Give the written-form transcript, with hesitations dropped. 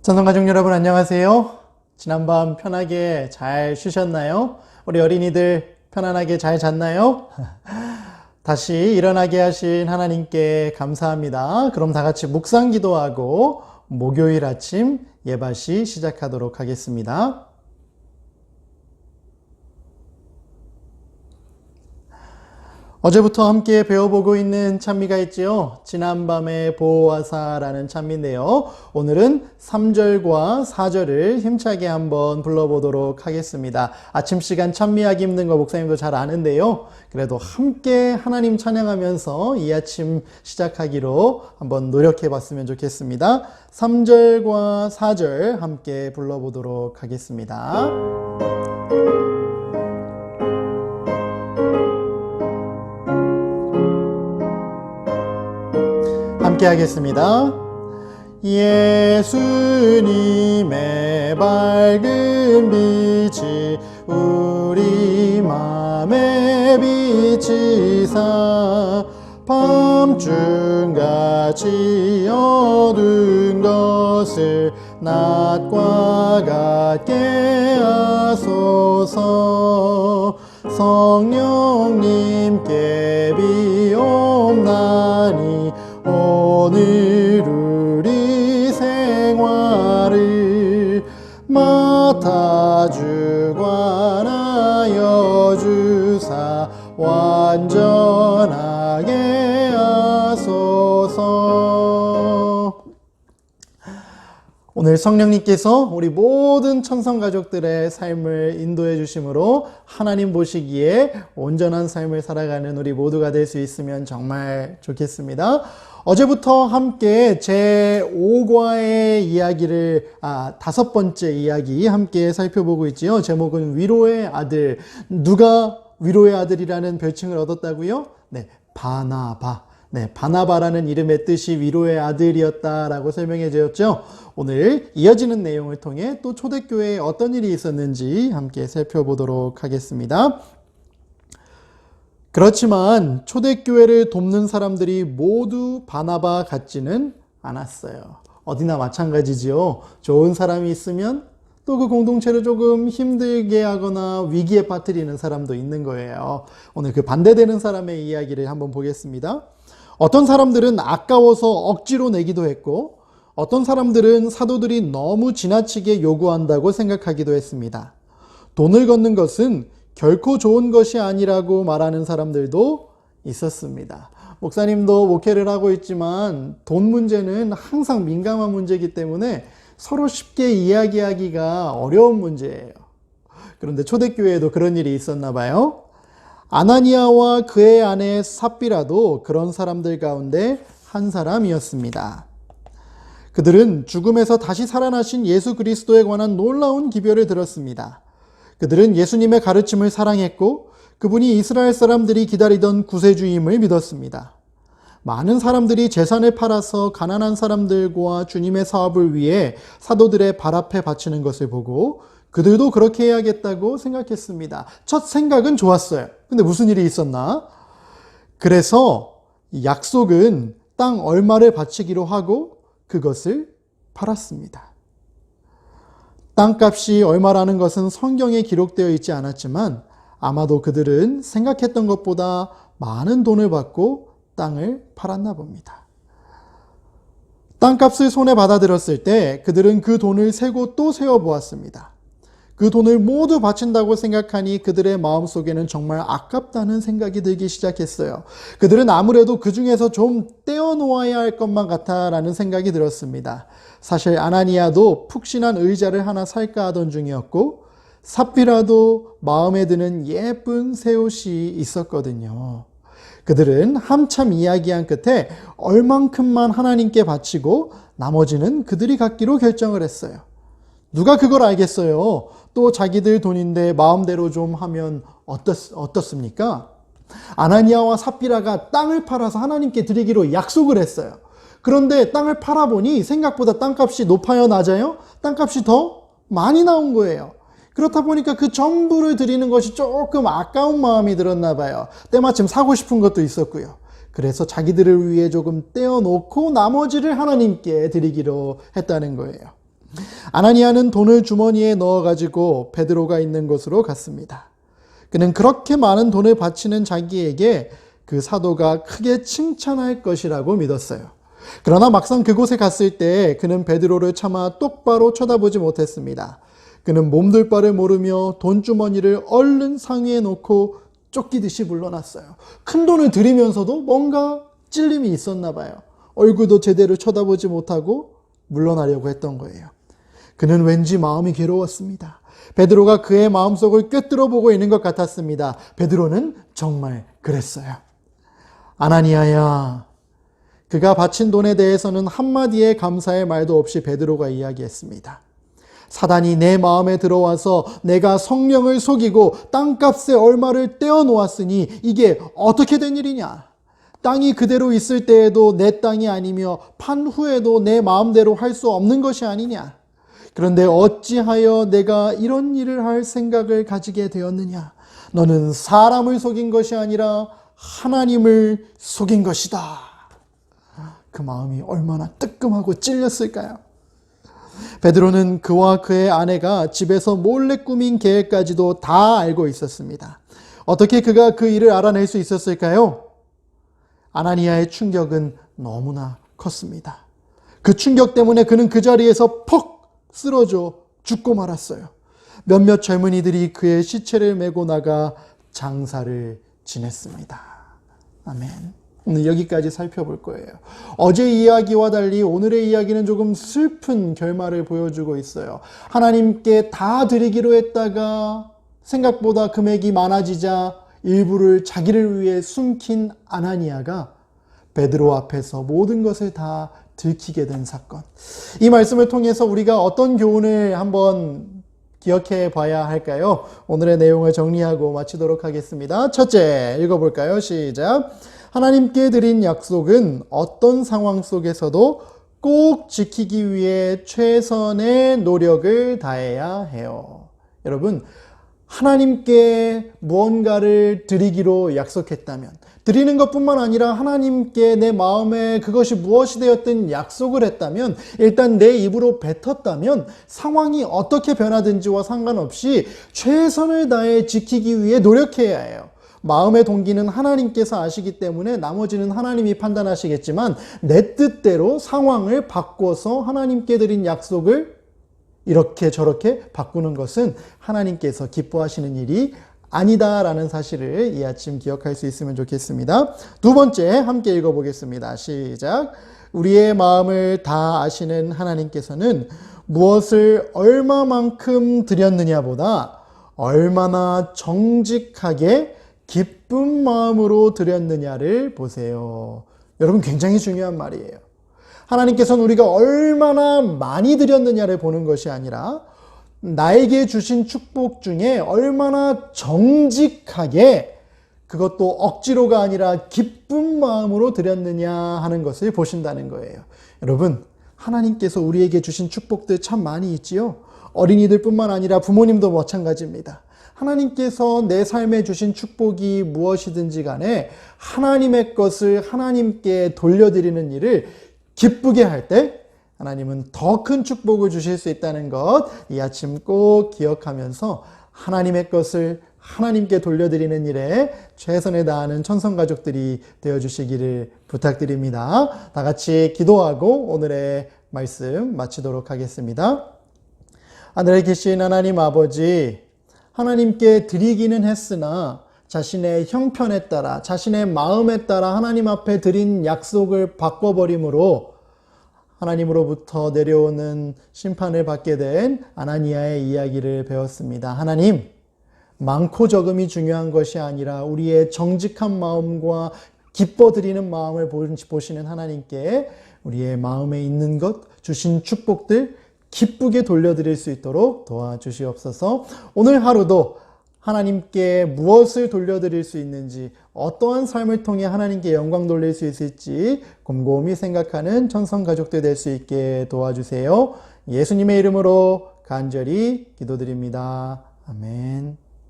전성가족 여러분 안녕하세요. 지난밤 편하게 잘 쉬셨나요? 우리 어린이들 편안하게 잘 잤나요? 다시 일어나게 하신 하나님께 감사합니다. 그럼 다 같이 묵상 기도하고 목요일 아침 예배시 시작하도록 하겠습니다. 어제부터 함께 배워보고 있는 찬미가 있지요. 지난밤의 보호하사라는 찬미인데요. 오늘은 3절과 4절을 힘차게 한번 불러보도록 하겠습니다. 아침 시간 찬미하기 힘든 거 목사님도 잘 아는데요. 그래도 함께 하나님 찬양하면서 이 아침 시작하기로 한번 노력해봤으면 좋겠습니다. 3절과 4절 함께 불러보도록 하겠습니다. 함께 하겠습니다. 예수님의 밝은 빛이 우리 맘에 비치사 밤중같이 어두운 것을 낮과 같게 하소서. 성령님께 비옵나니 오늘 우리 생활을 맡아주 관하여 주사 완전하게 하소서. 오늘 성령님께서 우리 모든 천성가족들의 삶을 인도해 주심으로 하나님 보시기에 온전한 삶을 살아가는 우리 모두가 될 수 있으면 정말 좋겠습니다. 어제부터 함께 제5과의 이야기를, 다섯 번째 이야기 함께 살펴보고 있지요. 제목은 위로의 아들. 누가 위로의 아들이라는 별칭을 얻었다고요? 네, 바나바. 네, 바나바라는 이름의 뜻이 위로의 아들이었다라고 설명해 주었죠. 오늘 이어지는 내용을 통해 또 초대교회에 어떤 일이 있었는지 함께 살펴보도록 하겠습니다. 그렇지만 초대교회를 돕는 사람들이 모두 바나바 같지는 않았어요. 어디나 마찬가지지요. 좋은 사람이 있으면 또 그 공동체를 조금 힘들게 하거나 위기에 빠뜨리는 사람도 있는 거예요. 오늘 그 반대되는 사람의 이야기를 한번 보겠습니다. 어떤 사람들은 아까워서 억지로 내기도 했고, 어떤 사람들은 사도들이 너무 지나치게 요구한다고 생각하기도 했습니다. 돈을 걷는 것은 결코 좋은 것이 아니라고 말하는 사람들도 있었습니다. 목사님도 목회를 하고 있지만 돈 문제는 항상 민감한 문제이기 때문에 서로 쉽게 이야기하기가 어려운 문제예요. 그런데 초대교회에도 그런 일이 있었나 봐요. 아나니아와 그의 아내 삽비라도 그런 사람들 가운데 한 사람이었습니다. 그들은 죽음에서 다시 살아나신 예수 그리스도에 관한 놀라운 기별을 들었습니다. 그들은 예수님의 가르침을 사랑했고 그분이 이스라엘 사람들이 기다리던 구세주임을 믿었습니다. 많은 사람들이 재산을 팔아서 가난한 사람들과 주님의 사업을 위해 사도들의 발 앞에 바치는 것을 보고 그들도 그렇게 해야겠다고 생각했습니다. 첫 생각은 좋았어요. 근데 무슨 일이 있었나? 그래서 약속은 땅 얼마를 바치기로 하고 그것을 팔았습니다. 땅값이 얼마라는 것은 성경에 기록되어 있지 않았지만 아마도 그들은 생각했던 것보다 많은 돈을 받고 땅을 팔았나 봅니다. 땅값을 손에 받아들였을 때 그들은 그 돈을 세고 또 세어보았습니다. 그 돈을 모두 바친다고 생각하니 그들의 마음속에는 정말 아깝다는 생각이 들기 시작했어요. 그들은 아무래도 그 중에서 좀 떼어놓아야 할 것만 같다라는 생각이 들었습니다. 사실 아나니아도 푹신한 의자를 하나 살까 하던 중이었고 삽비라도 마음에 드는 예쁜 새 옷이 있었거든요. 그들은 한참 이야기한 끝에 얼만큼만 하나님께 바치고 나머지는 그들이 갖기로 결정을 했어요. 누가 그걸 알겠어요? 또 자기들 돈인데 마음대로 좀 하면 어떻습니까? 아나니아와 삽비라가 땅을 팔아서 하나님께 드리기로 약속을 했어요. 그런데 땅을 팔아보니 생각보다 땅값이 높아요, 낮아요? 땅값이 더 많이 나온 거예요. 그렇다 보니까 그 전부를 드리는 것이 조금 아까운 마음이 들었나 봐요. 때마침 사고 싶은 것도 있었고요. 그래서 자기들을 위해 조금 떼어놓고 나머지를 하나님께 드리기로 했다는 거예요. 아나니아는 돈을 주머니에 넣어가지고 베드로가 있는 곳으로 갔습니다. 그는 그렇게 많은 돈을 바치는 자기에게 그 사도가 크게 칭찬할 것이라고 믿었어요. 그러나 막상 그곳에 갔을 때 그는 베드로를 차마 똑바로 쳐다보지 못했습니다. 그는 몸둘 바를 모르며 돈주머니를 얼른 상위에 놓고 쫓기듯이 물러났어요. 큰 돈을 들이면서도 뭔가 찔림이 있었나 봐요. 얼굴도 제대로 쳐다보지 못하고 물러나려고 했던 거예요. 그는 왠지 마음이 괴로웠습니다. 베드로가 그의 마음속을 꿰뚫어 보고 있는 것 같았습니다. 베드로는 정말 그랬어요. 아나니아야. 그가 바친 돈에 대해서는 한마디의 감사의 말도 없이 베드로가 이야기했습니다. 사단이 내 마음에 들어와서 내가 성령을 속이고 땅값에 얼마를 떼어 놓았으니 이게 어떻게 된 일이냐? 땅이 그대로 있을 때에도 내 땅이 아니며 판 후에도 내 마음대로 할 수 없는 것이 아니냐? 그런데 어찌하여 내가 이런 일을 할 생각을 가지게 되었느냐? 너는 사람을 속인 것이 아니라 하나님을 속인 것이다. 그 마음이 얼마나 뜨끔하고 찔렸을까요? 베드로는 그와 그의 아내가 집에서 몰래 꾸민 계획까지도 다 알고 있었습니다. 어떻게 그가 그 일을 알아낼 수 있었을까요? 아나니아의 충격은 너무나 컸습니다. 그 충격 때문에 그는 그 자리에서 퍽 쓰러져 죽고 말았어요. 몇몇 젊은이들이 그의 시체를 메고 나가 장사를 지냈습니다. 아멘. 오늘 여기까지 살펴볼 거예요. 어제 이야기와 달리 오늘의 이야기는 조금 슬픈 결말을 보여주고 있어요. 하나님께 다 드리기로 했다가 생각보다 금액이 많아지자 일부를 자기를 위해 숨긴 아나니아가 베드로 앞에서 모든 것을 다 들키게 된 사건. 이 말씀을 통해서 우리가 어떤 교훈을 한번 기억해 봐야 할까요? 오늘의 내용을 정리하고 마치도록 하겠습니다. 첫째, 읽어볼까요? 시작. 하나님께 드린 약속은 어떤 상황 속에서도 꼭 지키기 위해 최선의 노력을 다해야 해요. 여러분, 하나님께 무언가를 드리기로 약속했다면, 드리는 것뿐만 아니라 하나님께 내 마음에 그것이 무엇이 되었든 약속을 했다면, 일단 내 입으로 뱉었다면 상황이 어떻게 변하든지와 상관없이 최선을 다해 지키기 위해 노력해야 해요. 마음의 동기는 하나님께서 아시기 때문에 나머지는 하나님이 판단하시겠지만 내 뜻대로 상황을 바꿔서 하나님께 드린 약속을 이렇게 저렇게 바꾸는 것은 하나님께서 기뻐하시는 일이 아니다라는 사실을 이 아침 기억할 수 있으면 좋겠습니다. 두 번째, 함께 읽어보겠습니다. 시작. 우리의 마음을 다 아시는 하나님께서는 무엇을 얼마만큼 드렸느냐보다 얼마나 정직하게 기쁜 마음으로 드렸느냐를 보세요. 여러분, 굉장히 중요한 말이에요. 하나님께서는 우리가 얼마나 많이 드렸느냐를 보는 것이 아니라 나에게 주신 축복 중에 얼마나 정직하게, 그것도 억지로가 아니라 기쁜 마음으로 드렸느냐 하는 것을 보신다는 거예요. 여러분, 하나님께서 우리에게 주신 축복들 참 많이 있지요. 어린이들뿐만 아니라 부모님도 마찬가지입니다. 하나님께서 내 삶에 주신 축복이 무엇이든지 간에 하나님의 것을 하나님께 돌려드리는 일을 기쁘게 할 때 하나님은 더 큰 축복을 주실 수 있다는 것, 이 아침 꼭 기억하면서 하나님의 것을 하나님께 돌려드리는 일에 최선을 다하는 천성가족들이 되어주시기를 부탁드립니다. 다 같이 기도하고 오늘의 말씀 마치도록 하겠습니다. 하늘에 계신 하나님 아버지, 하나님께 드리기는 했으나 자신의 형편에 따라, 자신의 마음에 따라 하나님 앞에 드린 약속을 바꿔버림으로 하나님으로부터 내려오는 심판을 받게 된 아나니아의 이야기를 배웠습니다. 하나님, 많고 적음이 중요한 것이 아니라 우리의 정직한 마음과 기뻐 드리는 마음을 보시는 하나님께 우리의 마음에 있는 것, 주신 축복들 기쁘게 돌려드릴 수 있도록 도와주시옵소서. 오늘 하루도 하나님께 무엇을 돌려드릴 수 있는지, 어떠한 삶을 통해 하나님께 영광 돌릴 수 있을지 곰곰이 생각하는 천성가족들 될 수 있게 도와주세요. 예수님의 이름으로 간절히 기도드립니다. 아멘.